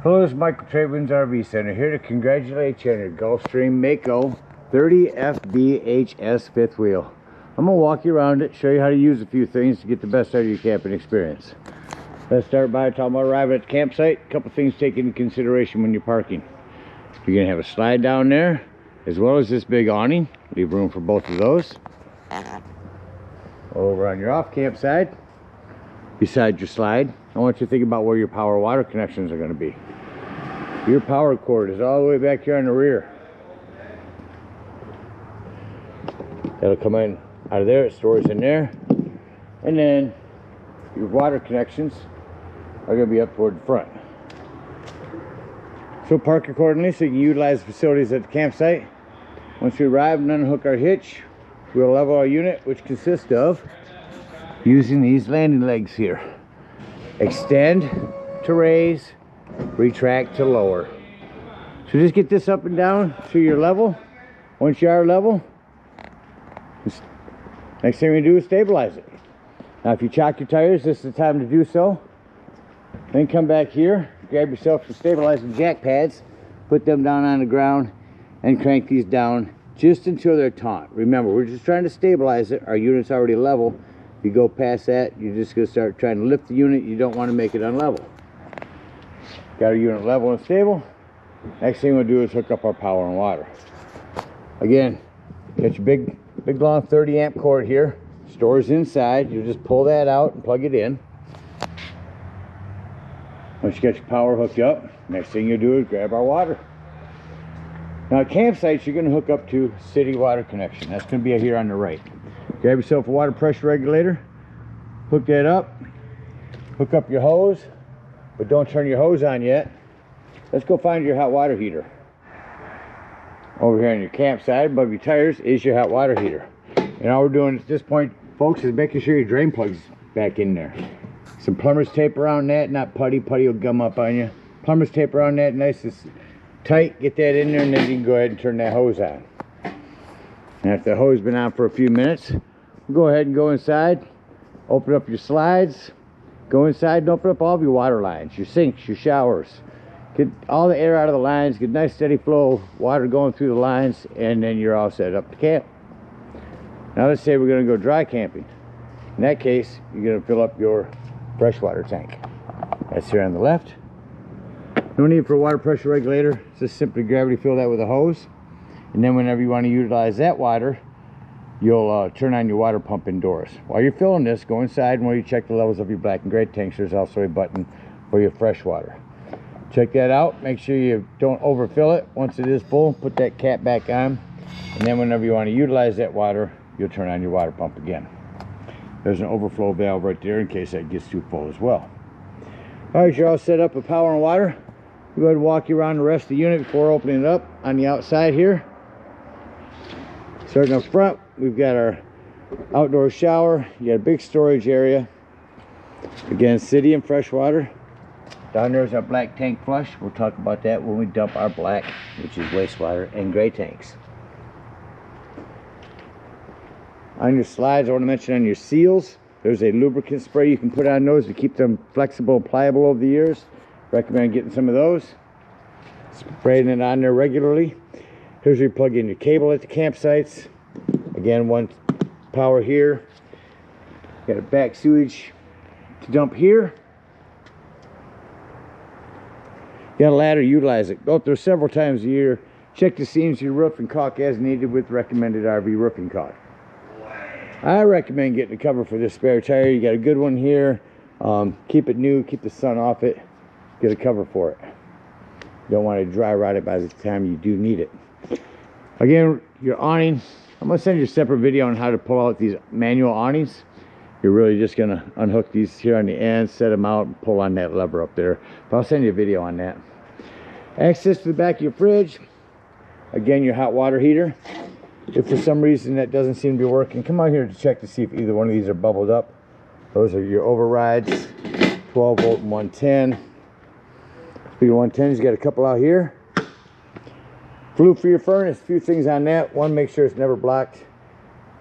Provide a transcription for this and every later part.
Hello, this is Michael, TradeWinds RV Center, here to congratulate you on your Gulfstream Mako 30 FBHS fifth wheel. I'm going to walk you around it, show you how to use a few things to get the best out of your camping experience. Let's start by talking about arriving at the campsite. A couple things to take into consideration when you're parking. You're going to have a slide down there, as well as this big awning. Leave room for both of those. Over on your off camp side, beside your slide, I want you to think about where your power water connections are going to be. Your power cord is all the way back here on the rear. That'll come in out of there, it stores in there. And then your water connections are going to be up toward the front. So park accordingly so you can utilize the facilities at the campsite. Once we arrive and unhook our hitch, we'll level our unit, which consists of using these landing legs here. Extend to raise, retract to lower. So just get this up and down to your level. Once you are level, next thing we do is stabilize it. Now if you chock your tires, this is the time to do so. Then come back here, grab yourself some stabilizing jack pads, put them down on the ground, and crank these down just until they're taut. Remember, we're just trying to stabilize it. Our unit's already level. If you go past that, you're just going to start trying to lift the unit. You don't want to make it unlevel. Got our unit level and stable. Next thing we'll do is hook up our power and water. Again, got your big long 30 amp cord here. Stores inside. You just pull that out and plug it in. Once you got your power hooked up, next thing you'll do is grab our water. Now at campsites, you're going to hook up to city water connection. That's going to be here on the right. Grab yourself a water pressure regulator, hook that up, hook up your hose, but don't turn your hose on yet. Let's go find your hot water heater. Over here on your campsite above your tires is your hot water heater. And all we're doing at this point, folks, is making sure your drain plug's back in there. Some plumber's tape around that, not putty. Putty will gum up on you. Plumber's tape around that, nice and tight. Get that in there, and then you can go ahead and turn that hose on. And after the hose has been on for a few minutes, we'll go ahead and go inside, open up your slides, go inside and open up all of your water lines, your sinks, your showers. Get all the air out of the lines, get a nice steady flow of water going through the lines, and then you're all set up to camp. Now let's say we're going to go dry camping. In that case, you're going to fill up your freshwater tank. That's here on the left. No need for a water pressure regulator. Just simply gravity fill that with a hose. And then whenever you want to utilize that water, you'll turn on your water pump indoors. While you're filling this, go inside, and while you check the levels of your black and gray tanks, there's also a button for your fresh water. Check that out. Make sure you don't overfill it. Once it is full, put that cap back on. And then whenever you want to utilize that water, you'll turn on your water pump again. There's an overflow valve right there in case that gets too full as well. All right, you're all set up with power and water. Go ahead and walk you around the rest of the unit before opening it up on the outside here. Starting up front, we've got our outdoor shower. You got a big storage area. Again, city and freshwater. Down there's our black tank flush. We'll talk about that when we dump our black, which is wastewater, and gray tanks. On your slides, I want to mention on your seals, there's a lubricant spray you can put on those to keep them flexible and pliable over the years. Recommend getting some of those. Spraying it on there regularly. Here's where you plug in your cable at the campsites. Again, one power here. Got a back sewage to dump here. Got a ladder, utilize it. Go up there several times a year. Check the seams of your roof and caulk as needed with recommended RV roofing caulk. I recommend getting a cover for this spare tire. You got a good one here. Keep it new, keep the sun off it. Get a cover for it. You don't want to dry rot it by the time you do need it. Again, your awning, I'm going to send you a separate video on how to pull out these manual awnings. You're really just going to unhook these here on the end, set them out, and pull on that lever up there. But I'll send you a video on that. Access to the back of your fridge. Again, your hot water heater. If for some reason that doesn't seem to be working, come out here to check to see if either one of these are bubbled up. Those are your overrides, 12 volt and 110. Speaking of 110s, you got a couple out here. Flue for your furnace, a few things on that. One, make sure it's never blocked.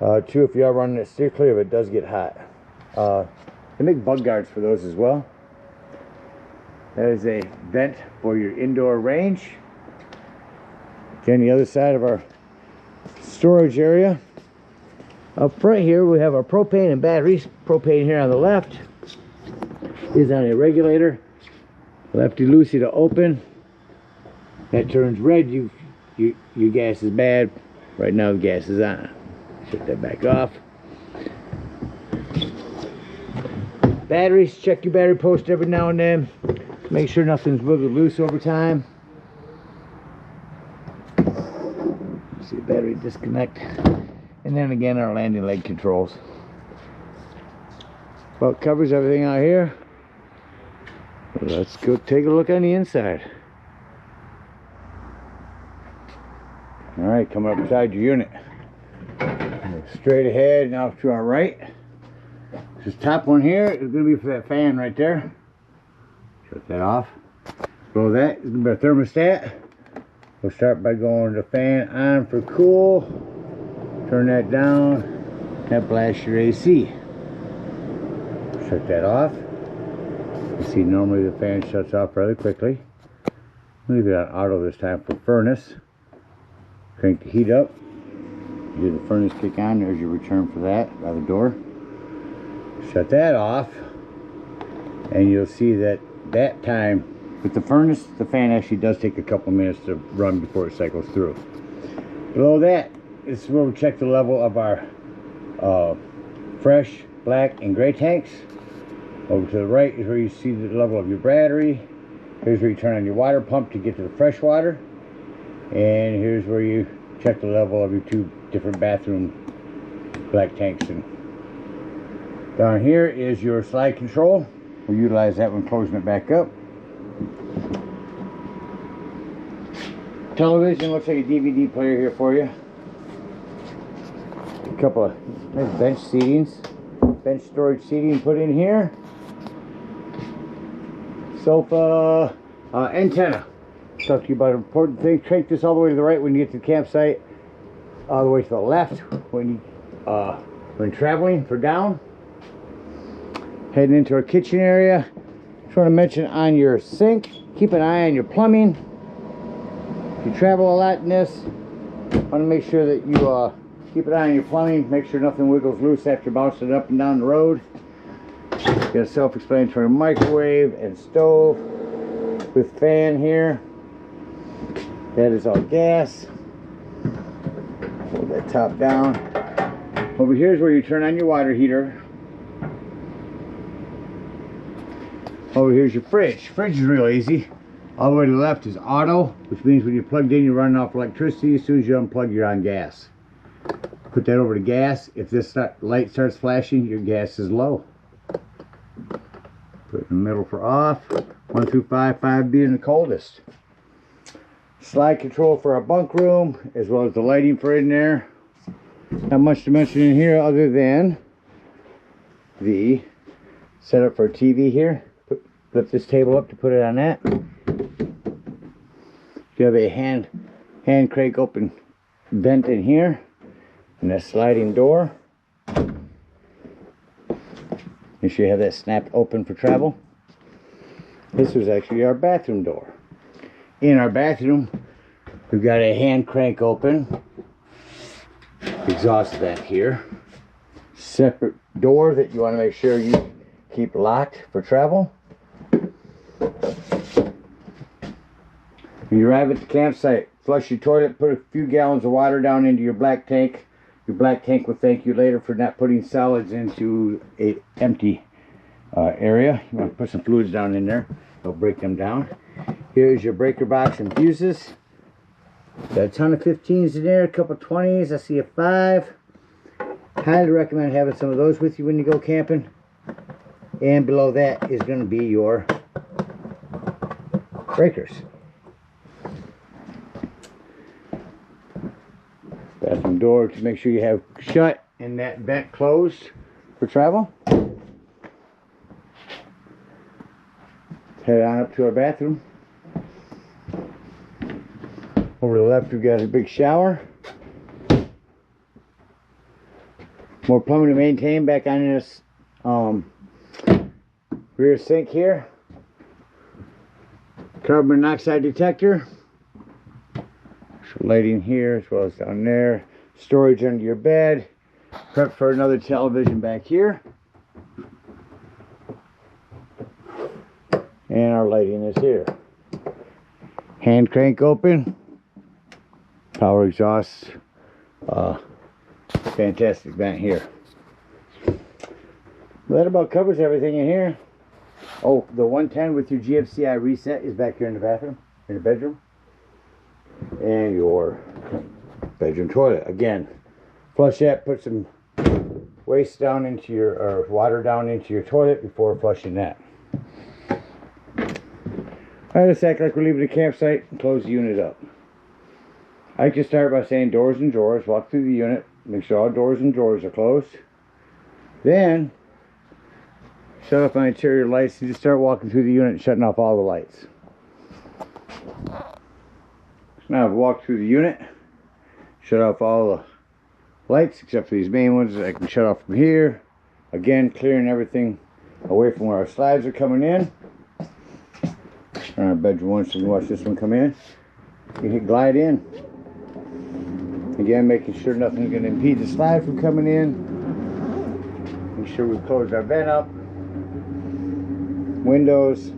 Two, if you are running it, steer clear if it does get hot. They make bug guards for those as well. That is a vent for your indoor range. Again, the other side of our storage area. Up front here we have our propane and batteries. Propane here on the left is on a regulator. Lefty loosey to open. That turns red, your gas is bad. Right now the gas is on. Shut that back off. Batteries, check your battery post every now and then. Make sure nothing's wiggled loose over time. See the battery disconnect. And then again our landing leg controls. Well, it covers everything out here. Let's go take a look on the inside. Alright, coming up beside your unit. Straight ahead, now to our right. This top one here is going to be for that fan right there. Shut that off. Below that is going to be a thermostat. We'll start by going the fan on for cool. Turn that down. That blasts your AC. Shut that off. You see normally the fan shuts off rather quickly. Leave it on auto this time for furnace. Crank the heat up. Do the furnace kick on. There's your return for that by the door. Shut that off. And you'll see that time with the furnace, the fan actually does take a couple minutes to run before it cycles through. Below that is where we check the level of our fresh, black, and gray tanks. Over to the right is where you see the level of your battery. Here's where you turn on your water pump to get to the fresh water. And here's where you check the level of your two different bathroom black tanks. And down here is your slide control. We'll utilize that when closing it back up. Television looks like a DVD player here for you. A couple of nice bench seatings. Bench storage seating put in here. Sofa, antenna. Talk to you about an important thing. Crank this all the way to the right when you get to the campsite. All the way to the left when traveling for down. Heading into our kitchen area. Just want to mention on your sink, keep an eye on your plumbing. If you travel a lot in this, want to make sure that you keep an eye on your plumbing. Make sure nothing wiggles loose after bouncing it up and down the road. Got a self-explanatory microwave and stove with fan here. That is all gas. Hold that top down. Over here is where you turn on your water heater. Over here's your fridge. Fridge is real easy. All the way to the left is auto, which means when you're plugged in, you're running off electricity. As soon as you unplug, you're on gas. Put that over to gas. If this light starts flashing, your gas is low. Put it in the middle for off. 1 through 5, 5 being the coldest. Slide control for our bunk room, as well as the lighting for in there. Not much to mention in here other than the setup for a TV here. Flip this table up to put it on that. You have a hand crank open vent in here, and a sliding door. Make sure you have that snapped open for travel. This was actually our bathroom door. In our bathroom, we've got a hand crank open exhaust vent here. Separate door that you want to make sure you keep locked for travel. When you arrive at the campsite, flush your toilet, put a few gallons of water down into your black tank. Your black tank will thank you later for not putting solids into an empty area. You want to put some fluids down in there. They'll break them down. Here's your breaker box and fuses. Got a ton of 15s in there, a couple 20s. I see a 5. Highly recommend having some of those with you when you go camping. And below that is going to be your breakers. Bathroom door to make sure you have shut and that vent closed for travel. Head on up to our bathroom. Over to the left we've got a big shower. More plumbing to maintain back on this rear sink here. Carbon monoxide detector. So lighting here as well as down there. Storage under your bed. Prep for another television back here. And our lighting is here. Hand crank open. Power exhaust. Fantastic vent here. That about covers everything in here. Oh, the 110 with your GFCI reset is back here in the bathroom, in the bedroom. And your bedroom toilet. Again, flush that, put some waste down into your, or water down into your toilet before flushing that. Alright, let's act like we're leaving the campsite and close the unit up. I like to start by saying doors and drawers. Walk through the unit, make sure all doors and drawers are closed. Then shut off my interior lights and just start walking through the unit and shutting off all the lights. So now I've walked through the unit, shut off all the lights except for these main ones that I can shut off from here. Again, clearing everything away from where our slides are coming in. Turn our bedroom one so we can watch this one come in. You hit glide in. Again, making sure nothing's going to impede the slide from coming in. Make sure we close our vent up. Windows.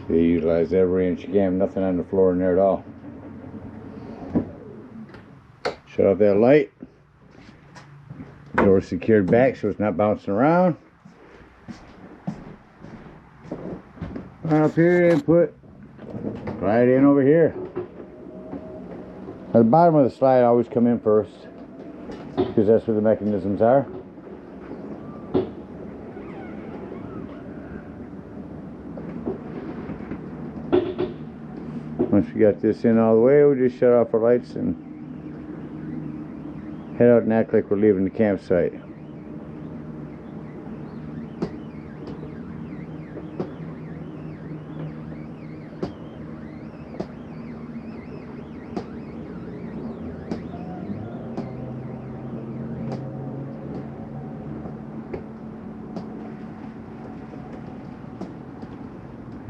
So you utilize every inch you can, nothing on the floor in there at all. Shut off that light. Door secured back so it's not bouncing around. Right up here and put glide in over here. At the bottom of the slide, I always come in first because that's where the mechanisms are. Once we got this in all the way, we'll just shut off our lights and head out and act like we're leaving the campsite.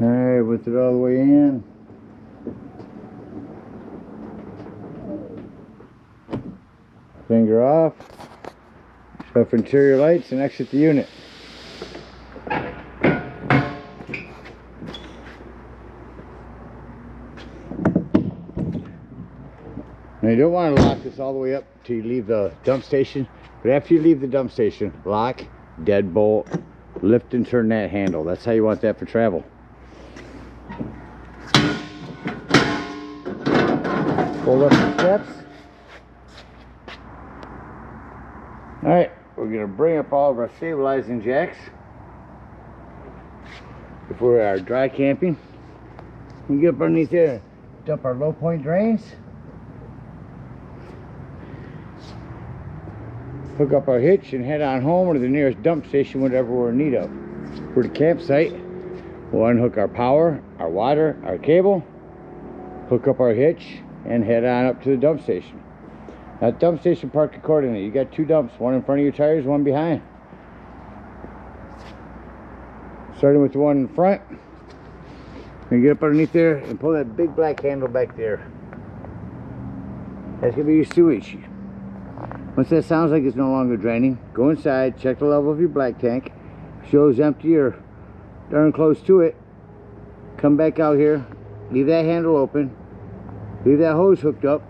Alright, with it all the way in. Finger off, shut off interior lights and exit the unit. Now you don't want to lock this all the way up till you leave the dump station, but after you leave the dump station, lock, deadbolt, lift and turn that handle. That's how you want that for travel. Pull up the steps. Alright, we're going to bring up all of our stabilizing jacks before we are dry camping. We get up underneath there, dump our low point drains, hook up our hitch and head on home or to the nearest dump station, whatever we're in need of. For the campsite, we'll unhook our power, our water, our cable, hook up our hitch and head on up to the dump station. That dump station parked accordingly. You got two dumps, one in front of your tires, one behind. Starting with the one in front, you get up underneath there and pull that big black handle back there. That's gonna be your sewage. Once that sounds like it's no longer draining, go inside, check the level of your black tank. Shows empty or darn close to it. Come back out here, leave that handle open, leave that hose hooked up,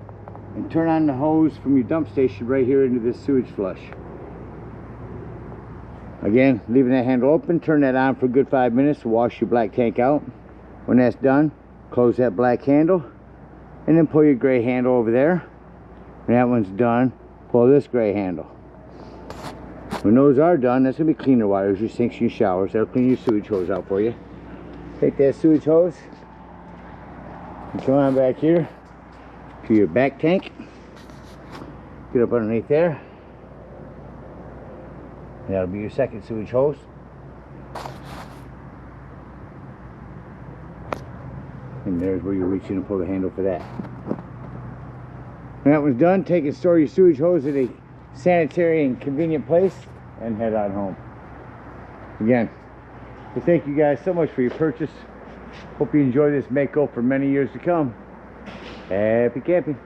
and turn on the hose from your dump station right here into this sewage flush. Again, leaving that handle open, turn that on for a good 5 minutes to wash your black tank out. When that's done, close that black handle and then pull your gray handle over there. When that one's done, pull this gray handle. When those are done, that's gonna be cleaner water, your sinks and your showers. That'll clean your sewage hose out for you. Take that sewage hose and come on back here to your back tank. Get up underneath there. And that'll be your second sewage hose. And there's where you reach in and pull the handle for that. When that one's done, take and store your sewage hose at a sanitary and convenient place and head on home. Again, we thank you guys so much for your purchase. Hope you enjoy this Mako for many years to come. Happy camping.